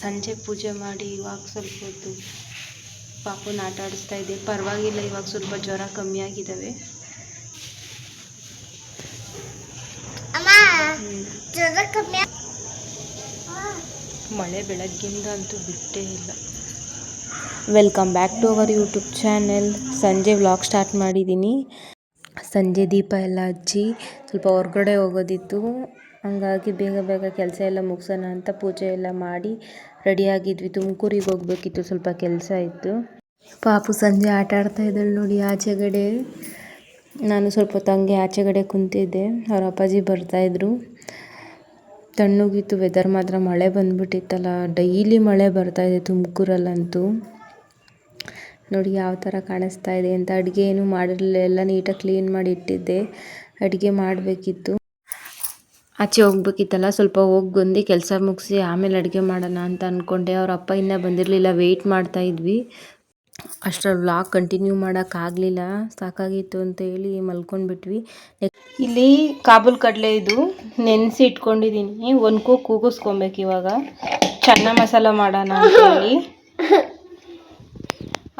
ಸಂಜೆ ಪೂಜೆ ಮಾಡಿ ಇವಾಗ ಸ್ವಲ್ಪ ಹೊತ್ತು ಪಾಪುನ ಆಟ ಆಡಿಸ್ತಾ ಇದ್ದೆ. ಪರವಾಗಿಲ್ಲ, ಇವಾಗ ಸ್ವಲ್ಪ ಜ್ವರ ಕಮ್ಮಿ ಆಗಿದ್ದಾವೆ. ಮಳೆ ಬೆಳಗ್ಗಿಂದ ಅಂತೂ ಬಿಟ್ಟೇ ಇಲ್ಲ. Welcome back to our YouTube channel. ಸಂಜೆ ವ್ಲಾಗ್ ಸ್ಟಾರ್ಟ್ ಮಾಡಿದ್ದೀನಿ. ಸಂಜೆ ದೀಪ ಎಲ್ಲ ಹಚ್ಚಿ ಸ್ವಲ್ಪ ಹೊರಗಡೆ ಹೋಗೋದಿತ್ತು, ಹಂಗಾಗಿ ಬೇಗ ಬೇಗ ಕೆಲಸ ಎಲ್ಲ ಮುಗಿಸೋಣ ಅಂತ ಪೂಜೆ ಎಲ್ಲ ಮಾಡಿ ರೆಡಿಯಾಗಿದ್ವಿ. ತುಮಕೂರಿಗೆ ಹೋಗ್ಬೇಕಿತ್ತು, ಸ್ವಲ್ಪ ಕೆಲಸ ಇತ್ತು. ಪಾಪು ಸಂಜೆ ಆಟ ಆಡ್ತಾ ಇದ್ದಾಳೆ ನೋಡಿ ಆಚೆಗಡೆ. ನಾನು ಸ್ವಲ್ಪ ತಂಗೆ ಆಚೆಗಡೆ ಕುಂತಿದ್ದೆ. ಅವ್ರ ಅಪ್ಪಾಜಿ ಬರ್ತಾಯಿದ್ರು. ತಣ್ಣಗಿತ್ತು ವೆದರ್ ಮಾತ್ರ. ಮಳೆ ಬಂದುಬಿಟ್ಟಿತ್ತಲ್ಲ, ಡೈಲಿ ಮಳೆ ಬರ್ತಾಯಿದೆ ತುಮಕೂರಲ್ಲಂತೂ. ನೋಡಿ ಯಾವ ಥರ ಕಾಣಿಸ್ತಾ ಇದೆ ಅಂತ. ಅಡುಗೆ ಏನೂ ಮಾಡಿರಲಿಲ್ಲ, ಎಲ್ಲ ನೀಟಾಗಿ ಕ್ಲೀನ್ ಮಾಡಿ ಇಟ್ಟಿದ್ದೆ. ಅಡುಗೆ ಮಾಡಬೇಕಿತ್ತು, ಆಚೆ ಹೋಗ್ಬೇಕಿತ್ತಲ್ಲ, ಸ್ವಲ್ಪ ಹೋಗಿ ಬಂದು ಕೆಲಸ ಮುಗಿಸಿ ಆಮೇಲೆ ಅಡುಗೆ ಮಾಡೋಣ ಅಂತ ಅಂದ್ಕೊಂಡೆ. ಅವ್ರ ಅಪ್ಪ ಇನ್ನೂ ಬಂದಿರಲಿಲ್ಲ, ವೆಯ್ಟ್ ಮಾಡ್ತಾಯಿದ್ವಿ. ಅಷ್ಟರಲ್ಲಿ ವ್ಲಾಗ್ ಕಂಟಿನ್ಯೂ ಮಾಡೋಕ್ಕಾಗಲಿಲ್ಲ, ಸಾಕಾಗಿತ್ತು ಅಂತ ಹೇಳಿ ಮಲ್ಕೊಂಡ್ಬಿಟ್ವಿ. ಇಲ್ಲಿ ಕಾಬೂಲ್ ಕಡಲೆ ಇದು ನೆನೆಸಿ ಇಟ್ಕೊಂಡಿದ್ದೀನಿ. ಒಂದು ಕೂಗಿಸ್ಕೊಬೇಕು ಇವಾಗ, ಚೆನ್ನ ಮಸಾಲ ಮಾಡೋಣ ಅಂತ ಹೇಳಿ.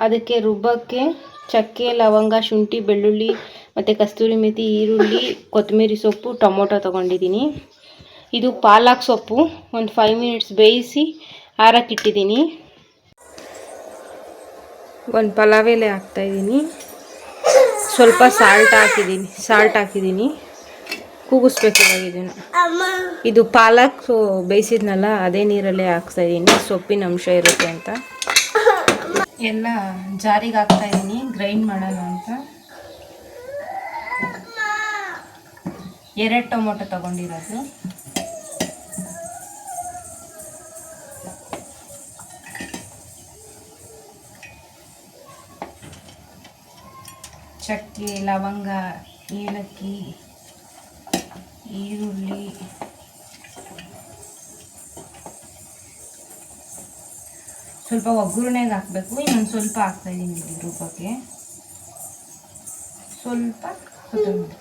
ಅದಕ್ಕೆ ರುಬ್ಬಕ್ಕೆ ಚಕ್ಕೆ, ಲವಂಗ, ಶುಂಠಿ, ಬೆಳ್ಳುಳ್ಳಿ ಮತ್ತು ಕಸ್ತೂರಿ ಮೆಥಿ, ಈರುಳ್ಳಿ, ಕೊತ್ತಂಬರಿ ಸೊಪ್ಪು, ಟೊಮೊಟೊ ತೊಗೊಂಡಿದ್ದೀನಿ. ಇದು ಪಾಲಕ್ ಸೊಪ್ಪು ಒಂದು 5 ಮಿನಿಟ್ಸ್ ಬೇಯಿಸಿ ಆರಕ್ಕಿಟ್ಟಿದ್ದೀನಿ. ಒಂದು ಪಲಾವ್ ಎಲೆ ಹಾಕ್ತಾಯಿದ್ದೀನಿ, ಸ್ವಲ್ಪ ಸಾಲ್ಟ್ ಹಾಕಿದ್ದೀನಿ. ಕೂಗಿಸ್ಬೇಕು ಇವಾಗ ಇದನ್ನು. ಇದು ಪಾಲಕ್ ಬೇಯಿಸಿದ್ನಲ್ಲ, ಅದೇ ನೀರಲ್ಲೇ ಹಾಕ್ತಾಯಿದ್ದೀನಿ, ಸೊಪ್ಪಿನ ಅಂಶ ಇರುತ್ತೆ ಅಂತ. ಎಲ್ಲ ಜಾರಿಗೆ ಹಾಕ್ತಾಯಿದ್ದೀನಿ, ಗ್ರೈಂಡ್ ಮಾಡೋಣ ಅಂತ. 2 ಟೊಮೊಟೊ ತಗೊಂಡಿರೋದು. ಚಕ್ಕೆ, ಲವಂಗ, ಏಲಕ್ಕಿ, ಈರುಳ್ಳಿ, ಸ್ವಲ್ಪ ಒಗ್ಗರಣೆಗೆ ಹಾಕಬೇಕು. ಇನ್ನೊಂದು ಸ್ವಲ್ಪ ಹಾಕ್ತಾಯಿದ್ದೀನಿ ರುಬ್ಬಕ್ಕೆ. ಸ್ವಲ್ಪ ಕೊತ್ತಂಬರಿ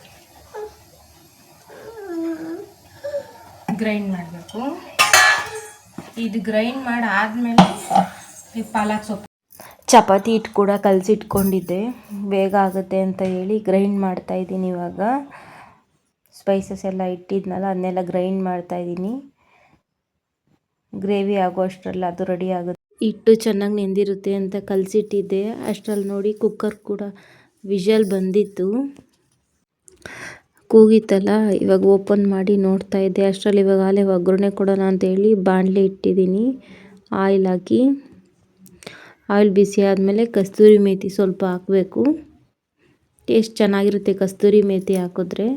ಗ್ರೈಂಡ್ ಮಾಡಬೇಕು. ಇದು ಗ್ರೈಂಡ್ ಮಾಡಿ ಆದಮೇಲೆ ಈ ಪಾಲಕ್ ಸೊಪ್ಪು. ಚಪಾತಿ ಹಿಟ್ಟು ಕೂಡ ಕಲಸಿಟ್ಕೊಂಡಿದ್ದೆ, ಬೇಗ ಆಗುತ್ತೆ ಅಂತ ಹೇಳಿ ಗ್ರೈಂಡ್ ಮಾಡ್ತಾಯಿದ್ದೀನಿ ಇವಾಗ. ಸ್ಪೈಸಸ್ ಎಲ್ಲ ಇಟ್ಟಿದ್ನಲ್ಲ, ಅದನ್ನೆಲ್ಲ ಗ್ರೈಂಡ್ ಮಾಡ್ತಾಯಿದ್ದೀನಿ. ಗ್ರೇವಿ ಆಗೋ ಅಷ್ಟರಲ್ಲಿ ಅದು ರೆಡಿ ಆಗುತ್ತೆ. ಹಿಟ್ಟು ಚೆನ್ನಾಗಿ ನೆಂದಿರುತ್ತೆ ಅಂತ ಕಲಸಿಟ್ಟಿದ್ದೆ. ಅಷ್ಟರಲ್ಲಿ ನೋಡಿ ಕುಕ್ಕರ್ ಕೂಡ ವಿಷಲ್ ಬಂದಿತ್ತು, ಕೂಗಿತ್ತಲ್ಲ. ಇವಾಗ ಓಪನ್ ಮಾಡಿ ನೋಡ್ತಾ ಇದ್ದೆ. ಅಷ್ಟರಲ್ಲಿ ಇವಾಗ ಆಲೇ ಒಗ್ಗರಣೆ ಕೊಡೋಣ ಅಂತೇಳಿ ಬಾಣಲೆ ಇಟ್ಟಿದ್ದೀನಿ. ಆಯಿಲ್ ಹಾಕಿ, ಆಯಿಲ್ ಬಿಸಿ ಆದಮೇಲೆ ಕಸ್ತೂರಿ ಮೇಥಿ ಸ್ವಲ್ಪ ಹಾಕಬೇಕು. ಟೇಸ್ಟ್ ಚೆನ್ನಾಗಿರುತ್ತೆ ಕಸ್ತೂರಿ ಮೇಥಿ ಹಾಕಿದ್ರೆ.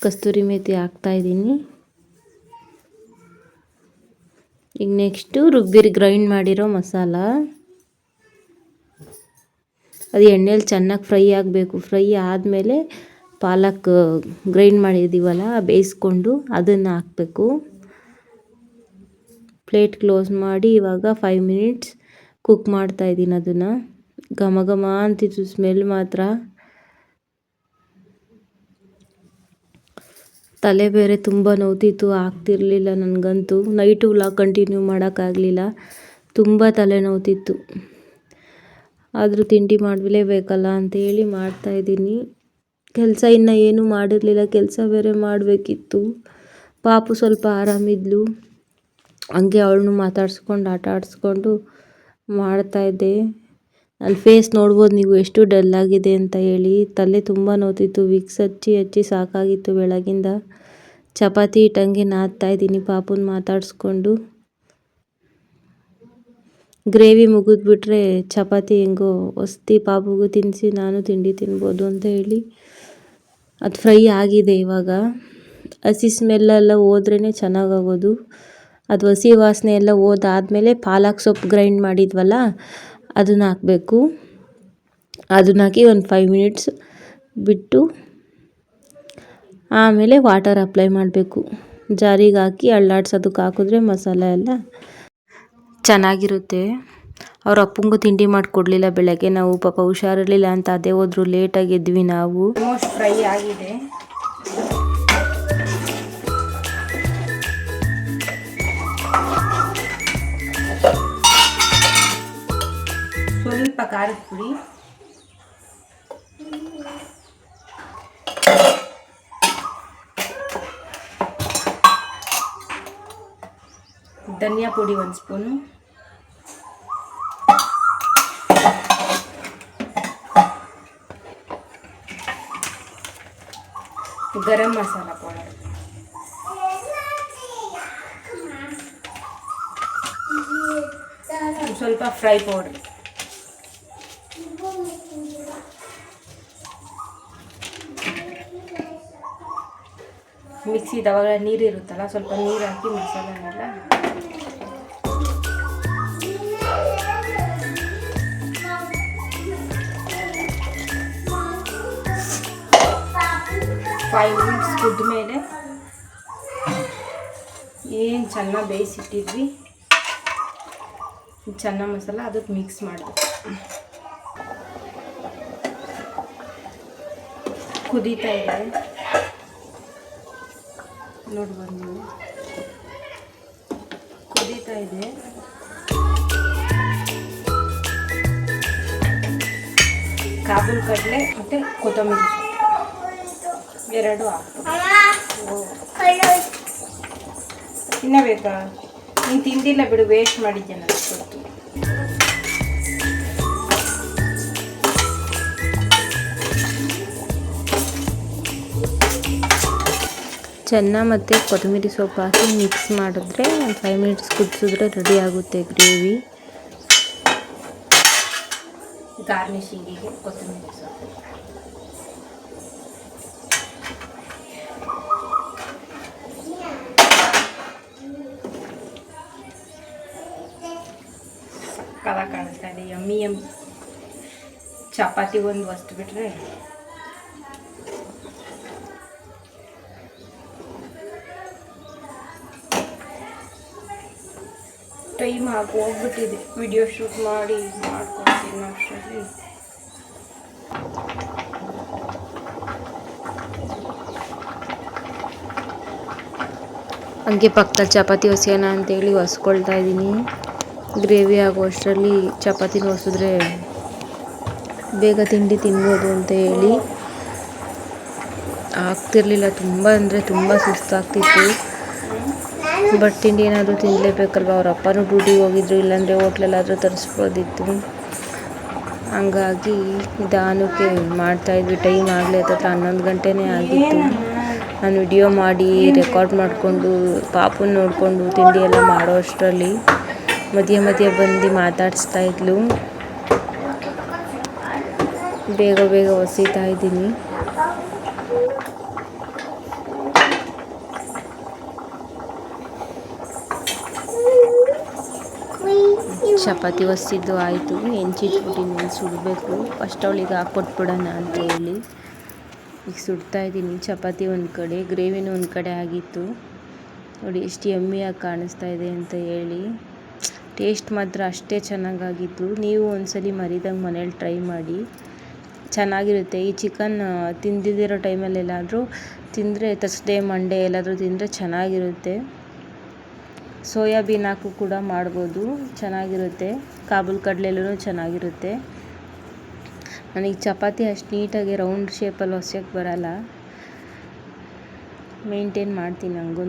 ಕಸ್ತೂರಿ ಮೇಥಿ ಹಾಕ್ತಾಯಿದ್ದೀನಿ. ಈಗ ನೆಕ್ಸ್ಟು ಗ್ರೈಂಡ್ ಮಾಡಿರೋ ಮಸಾಲ. ಅದು ಎಣ್ಣೆಲಿ ಚೆನ್ನಾಗಿ ಫ್ರೈ ಆಗಬೇಕು. ಫ್ರೈ ಆದಮೇಲೆ ಪಾಲಕ್ ಗ್ರೈಂಡ್ ಮಾಡಿದ್ದೀವಲ್ಲ, ಬೇಯಿಸ್ಕೊಂಡು ಅದನ್ನು ಹಾಕಬೇಕು. ಪ್ಲೇಟ್ ಕ್ಲೋಸ್ ಮಾಡಿ ಇವಾಗ 5 ಮಿನಿಟ್ಸ್ ಕುಕ್ ಮಾಡ್ತಾಯಿದ್ದೀನಿ ಅದನ್ನು. ಘಮ ಘಮ ಅಂತಿತ್ತು ಸ್ಮೆಲ್ ಮಾತ್ರ. ತಲೆ ಬೇರೆ ತುಂಬ ನೋವ್ತಿತ್ತು, ಆಗ್ತಿರ್ಲಿಲ್ಲ ನನಗಂತೂ. ನೈಟು ವ್ಲಾಗ್ ಕಂಟಿನ್ಯೂ ಮಾಡೋಕ್ಕಾಗಲಿಲ್ಲ, ತುಂಬ ತಲೆ ನೋವ್ತಿತ್ತು. ಆದರೂ ತಿಂಡಿ ಮಾಡಲೇಬೇಕಲ್ಲ ಅಂತೇಳಿ ಮಾಡ್ತಾಯಿದ್ದೀನಿ. ಕೆಲಸ ಇನ್ನೂ ಏನೂ ಮಾಡಿರಲಿಲ್ಲ, ಕೆಲಸ ಬೇರೆ ಮಾಡಬೇಕಿತ್ತು. ಪಾಪು ಸ್ವಲ್ಪ ಆರಾಮಿದ್ಲು, ಹಂಗೆ ಅವಳನ್ನು ಮಾತಾಡಿಸ್ಕೊಂಡು ಆಟ ಆಡಿಸ್ಕೊಂಡು ಮಾಡ್ತಾಯಿದ್ದೆ. ನನ್ನ ಫೇಸ್ ನೋಡ್ಬೋದು ನೀವು ಎಷ್ಟು ಡಲ್ ಆಗಿದೆ ಅಂತ ಹೇಳಿ. ತಲೆ ತುಂಬ ನೋವ್ತಿತ್ತು, ವಿಕ್ಸ್ ಹಚ್ಚಿ ಹಚ್ಚಿ ಸಾಕಾಗಿತ್ತು ಬೆಳಗಿಂದ. ಚಪಾತಿ ಹಿಟ್ಟಂಗೆ ನಾದ್ತಾಯಿದ್ದೀನಿ ಪಾಪುನ ಮಾತಾಡಿಸ್ಕೊಂಡು. ಗ್ರೇವಿ ಮುಗಿದ್ಬಿಟ್ರೆ ಚಪಾತಿ ಹೆಂಗೋ ಹೊಸ್ತಿ ಪಾಪುಗೂ ತಿನ್ನಿಸಿ ನಾನು ತಿಂಡಿ ತಿನ್ಬೋದು ಅಂತ ಹೇಳಿ ಅದು ಫ್ರೈ ಆಗಿದೆ. ಇವಾಗ ಹಸಿ ಸ್ಮೆಲ್ಲೆಲ್ಲ ಹೋದ್ರೇ ಚೆನ್ನಾಗಾಗೋದು. ಅದು ಹಸಿ ವಾಸನೆ ಎಲ್ಲ ಹೋದಾದ್ಮೇಲೆ ಪಾಲಕ್ ಸೊಪ್ಪು ಗ್ರೈಂಡ್ ಮಾಡಿದ್ವಲ್ಲ, ಅದನ್ನು ಹಾಕಬೇಕು. ಅದನ್ನ ಹಾಕಿ ಒಂದು 5 ಮಿನಿಟ್ಸ್ ಬಿಟ್ಟು ಆಮೇಲೆ ವಾಟರ್ ಅಪ್ಲೈ ಮಾಡಬೇಕು. ಜಾರಿಗೆ ಹಾಕಿ ಅಳ್ಳಾಡ್ಸೋದಕ್ಕೆ ಹಾಕಿದ್ರೆ ಮಸಾಲೆ ಎಲ್ಲ ಚೆನ್ನಾಗಿರುತ್ತೆ. ಅವ್ರ ಅಪ್ಪಂಗೂ ತಿಂಡಿ ಮಾಡಿಕೊಡ್ಲಿಲ್ಲ ಬೆಳಗ್ಗೆ ನಾವು, ಪಾಪ ಹುಷಾರಿರಲಿಲ್ಲ ಅಂತ ಅದೇ ಹೋದ್ರು. ಲೇಟಾಗಿ ಎದ್ವಿ ನಾವು. ಆಲ್ಮೋಸ್ಟ್ ಫ್ರೈ ಆಗಿದೆ. ಖಾರದ ಪುಡಿ, ಧನಿಯಾ ಪುಡಿ 1 ಸ್ಪೂನು, ಗರಂ ಮಸಾಲ ಪೌಡರ್, ಸ್ವಲ್ಪ ಫ್ರೈ ಪೌಡರ್, ಮಿಕ್ಸಿದವಾಗ ನೀರು ಇರುತ್ತಲ್ಲ ಸ್ವಲ್ಪ ನೀರು ಹಾಕಿ ಮಸಾಲನೆಲ್ಲ ಫೈವ್ ಮಿನಿಟ್ಸ್ ಕುದ್ದ ಮೇಲೆ ಏನು ಚೆನ್ನಾಗಿ ಬೇಯಿಸಿಟ್ಟಿದ್ವಿ ಚೆನ್ನ ಮಸಾಲ ಅದಕ್ಕೆ ಮಿಕ್ಸ್ ಮಾಡಬೇಕು. ಕುದೀತಾ ಇದೆ ನೋಡ್ಬೋದು ನೀವು, ಕುದೀತಾ ಇದೆ. ಕಾಬೂಲ್ ಕಡಲೆ ಮತ್ತು ಕೊತ್ತಂಬರಿ ಎರಡು ಹಾಕ್ಬೇಕು. ತಿನ್ನಬೇಕಾ? ನೀನು ತಿಂದಿಲ್ಲ ಬಿಡು, ವೇಸ್ಟ್ ಮಾಡಿದ್ದೆ ನಾನು ಗೊತ್ತು. ಚೆನ್ನ ಮತ್ತು ಕೊತ್ತಂಬರಿ ಸೊಪ್ಪು ಹಾಕಿ ಮಿಕ್ಸ್ ಮಾಡಿದ್ರೆ ಒಂದು 5 ಮಿನಿಟ್ಸ್ ಕುದಿಸಿದ್ರೆ ರೆಡಿ ಆಗುತ್ತೆ ಗ್ರೇವಿ. ಗಾರ್ನಿಷಿಂಗಿಗೆ ಕೊತ್ತಂಬರಿ ಸೊಪ್ಪು, ಸಕ್ಕತ್ತಾಗಿ ಕಾಣಿಸ್ತಾ ಇದೆ. ಯಮ್ಮಿ ಚಪಾತಿ ಒಂದು ವಸ್ತು ಬಿಟ್ಟರೆ ಟೈಮ್ ಆಗಿ ಹೋಗ್ಬಿಟ್ಟಿದೆ. ವಿಡಿಯೋ ಶೂಟ್ ಮಾಡ್ಕೊಡ್ತೀನಿ ಅಷ್ಟರಲ್ಲಿ. ಹಂಗೆ ಪಕ್ಕದಲ್ಲಿ ಚಪಾತಿ ಹೊಸ್ಯೋಣ ಅಂತೇಳಿ ಹೊಸ್ಕೊಳ್ತಾ ಇದ್ದೀನಿ. ಗ್ರೇವಿ ಆಗೋ ಅಷ್ಟರಲ್ಲಿ ಚಪಾತಿನ ಹೊಸಿದ್ರೆ ಬೇಗ ತಿಂಡಿ ತಿನ್ಬೋದು ಅಂತ ಹೇಳಿ ಆಗ್ತಿರ್ಲಿಲ್ಲ. ತುಂಬ ಅಂದರೆ ತುಂಬ ಸುಸ್ತಾಗ್ತಿತ್ತು. ಬಟ್ ತಿಂಡಿ ಏನಾದರೂ ತಿನ್ನಲೇಬೇಕಲ್ವ. ಅವ್ರ ಅಪ್ಪನೂ ಡ್ಯೂಟಿಗೆ ಹೋಗಿದ್ರು, ಇಲ್ಲಾಂದರೆ ಹೋಟ್ಲೆಲ್ಲಾದರೂ ತರಿಸ್ಬೋದಿತ್ತು. ಹಂಗಾಗಿ ನಿಧಾನಕ್ಕೆ ಮಾಡ್ತಾಯಿದ್ವಿ. ಟೈಮ್ ಆಗಲೇ 11 ಗಂಟೆನೇ ಆಗಿತ್ತು. ನಾನು ವಿಡಿಯೋ ಮಾಡಿ ರೆಕಾರ್ಡ್ ಮಾಡಿಕೊಂಡು ಪಾಪುನ ನೋಡಿಕೊಂಡು ತಿಂಡಿ ಎಲ್ಲ ಮಾಡೋ ಅಷ್ಟರಲ್ಲಿ ಮಧ್ಯೆ ಬಂದು ಮಾತಾಡಿಸ್ತಾ ಇದ್ಲು. ಬೇಗ ಹೊಸಿತಾ ಇದ್ದೀನಿ. ಚಪಾತಿ ಹೊಸಿದ್ದು ಆಯಿತು. ಹೆಂಚಿಟ್ಬಿಟ್ಟು ಇನ್ನೇನು ಸುಡಬೇಕು. ಫಸ್ಟ್ ಅವಳಿಗೆ ಹಾಕ್ಕೊಟ್ಬಿಡೋಣ ಅಂತ ಹೇಳಿ ಈಗ ಸುಡ್ತಾಯಿದ್ದೀನಿ. ಚಪಾತಿ ಒಂದು ಕಡೆ, ಗ್ರೇವಿನೂ ಒಂದು ಕಡೆ ಆಗಿತ್ತು. ನೋಡಿ ಎಷ್ಟು ಯಮ್ಮಿಯಾಗಿ ಕಾಣಿಸ್ತಾ ಇದೆ ಅಂತ ಹೇಳಿ. ಟೇಸ್ಟ್ ಮಾತ್ರ ಅಷ್ಟೇ ಚೆನ್ನಾಗಾಗಿತ್ತು. ನೀವು ಒಂದ್ಸಲಿ ಮರಿದಂಗೆ ಮನೇಲಿ ಟ್ರೈ ಮಾಡಿ, ಚೆನ್ನಾಗಿರುತ್ತೆ. ಈ ಚಿಕನ್ ತಿಂದಿದ್ದಿರೋ ಟೈಮಲ್ಲೆಲ್ಲಾದರೂ ತಿಂದರೆ ಥರ್ಸ್ಡೇ ಮಂಡೇ ಎಲ್ಲಾದರೂ ತಿಂದರೆ ಚೆನ್ನಾಗಿರುತ್ತೆ. ಸೋಯಾಬೀನ್ ಹಾಕು ಕೂಡ ಮಾಡ್ಬೋದು, ಚೆನ್ನಾಗಿರುತ್ತೆ. ಕಾಬೂಲ್ ಕಡಲೆಲ್ಲೂ ಚೆನ್ನಾಗಿರುತ್ತೆ. ನನಗೆ ಚಪಾತಿ ಅಷ್ಟು ನೀಟಾಗಿ ರೌಂಡ್ ಶೇಪಲ್ಲಿ ಹೊಸ್ಯಕ್ಕೆ ಬರಲ್ಲ, ಮೇಂಟೈನ್ ಮಾಡ್ತೀನಿ ಹಂಗೂ.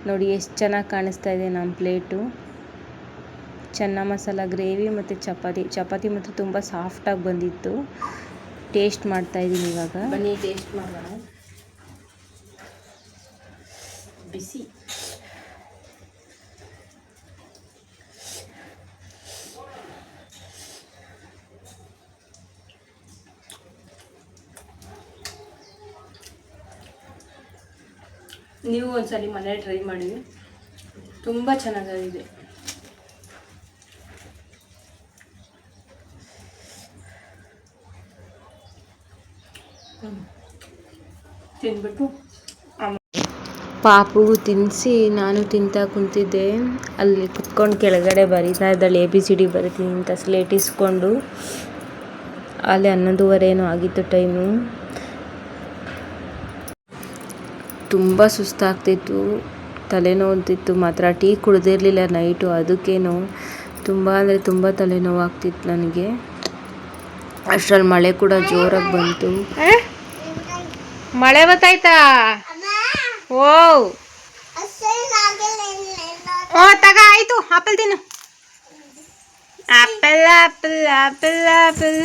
ನೋಡಿ ಎಷ್ಟು ಚೆನ್ನಾಗಿ ಕಾಣಿಸ್ತಾ ಇದೆ ನಮ್ಮ ಪ್ಲೇಟು. ಚೆನ್ನ ಮಸಾಲ ಗ್ರೇವಿ ಮತ್ತು ಚಪಾತಿ ಮತ್ತು ತುಂಬ ಸಾಫ್ಟಾಗಿ ಬಂದಿತ್ತು. ಟೇಸ್ಟ್ ಮಾಡ್ತಾಯಿದ್ದೀನಿ ಇವಾಗ. ಬನ್ನಿ ಟೇಸ್ಟ್ ಮಾಡೋಣ. ಬಿಸಿ ನೀವು ಒಂದ್ಸಲಿ ಮನೇಲಿ ಟ್ರೈ ಮಾಡಿ, ತುಂಬ ಚೆನ್ನಾಗಿದೆ. ತಿಂದ್ಬಿಟ್ಟು ಪಾಪುಗೂ ತಿನ್ನಿಸಿ ನಾನು ತಿಂತಾ ಕುಂತಿದ್ದೆ. ಅಲ್ಲಿ ಕುತ್ಕೊಂಡು ಕೆಳಗಡೆ ಬರೀತಾ ಇದ್ದಾಳೆ ABCD ಬರಿತೀನಿ ಅಂತ ಸ್ಲೇಟ್ ಇಸ್ಕೊಂಡು. ಅಲ್ಲಿ 11:15 ಆಗಿತ್ತು ಟೈಮು. ತುಂಬ ಸುಸ್ತಾಗ್ತಿತ್ತು, ತಲೆನೋವ್ತಿತ್ತು ಮಾತ್ರ. ಟೀ ಕುಡ್ದಿರಲಿಲ್ಲ ನೈಟು, ಅದಕ್ಕೇನೋ ತುಂಬ ಅಂದರೆ ತುಂಬ ತಲೆನೋವಾಗ್ತಿತ್ತು ನನಗೆ. ಅಷ್ಟರಲ್ಲಿ ಮಳೆ ಕೂಡ ಜೋರಾಗಿ ಬಂತು. ಮಳೆ ಬತ್ತಾಯ್ತಾ? ಓ ತಗ ಆಯ್ತು. ಆಪಲ್ ತಿನ್ನು. Apple apple apple apple.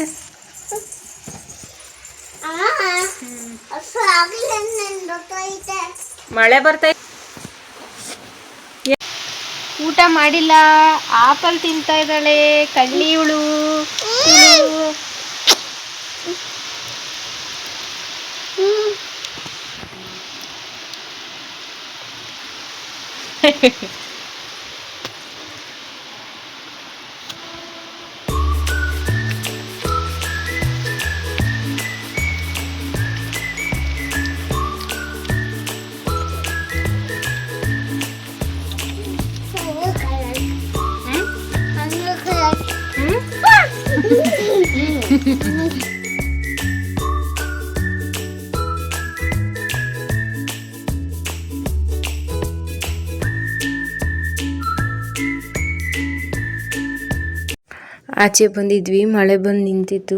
ಮಳೆ ಬರ್ತೈತೆ. ಊಟ ಮಾಡಿಲ್ಲ, ಆಪಲ್ ತಿಂತಾ ಇದ್ದಾಳೆ ಕಳ್ಳಿಯವಳು. ಆಚೆ ಬಂದಿದ್ವಿ, ಮಳೆ ಬಂದು ನಿಂತಿತ್ತು.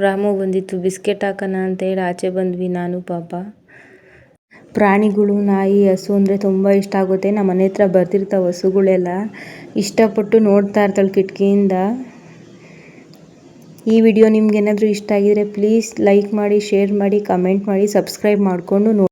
ರಾಮು ಬಂದಿತ್ತು ಬಿಸ್ಕೆಟ್ ಹಾಕೋಣ ಅಂತೇಳಿ ಆಚೆ ಬಂದ್ವಿ ನಾನು ಪಾಪ. ಪ್ರಾಣಿಗಳು, ನಾಯಿ, ಹಸು ಅಂದರೆ ತುಂಬ ಇಷ್ಟ ಆಗುತ್ತೆ. ನಮ್ಮ ಮನೆ ಹತ್ರ ಬರ್ತಿರ್ತಾವೆ ಹಸುಗಳೆಲ್ಲ, ಇಷ್ಟಪಟ್ಟು ನೋಡ್ತಾ ಇರ್ತಾಳೆ ಕಿಟಕಿಯಿಂದ. ಈ ವಿಡಿಯೋ ನಿಮ್ಗೇನಾದರೂ ಇಷ್ಟ ಆಗಿದರೆ ಪ್ಲೀಸ್ ಲೈಕ್ ಮಾಡಿ, ಶೇರ್ ಮಾಡಿ, ಕಮೆಂಟ್ ಮಾಡಿ, ಸಬ್ಸ್ಕ್ರೈಬ್ ಮಾಡಿಕೊಂಡು ನೋಡಿ.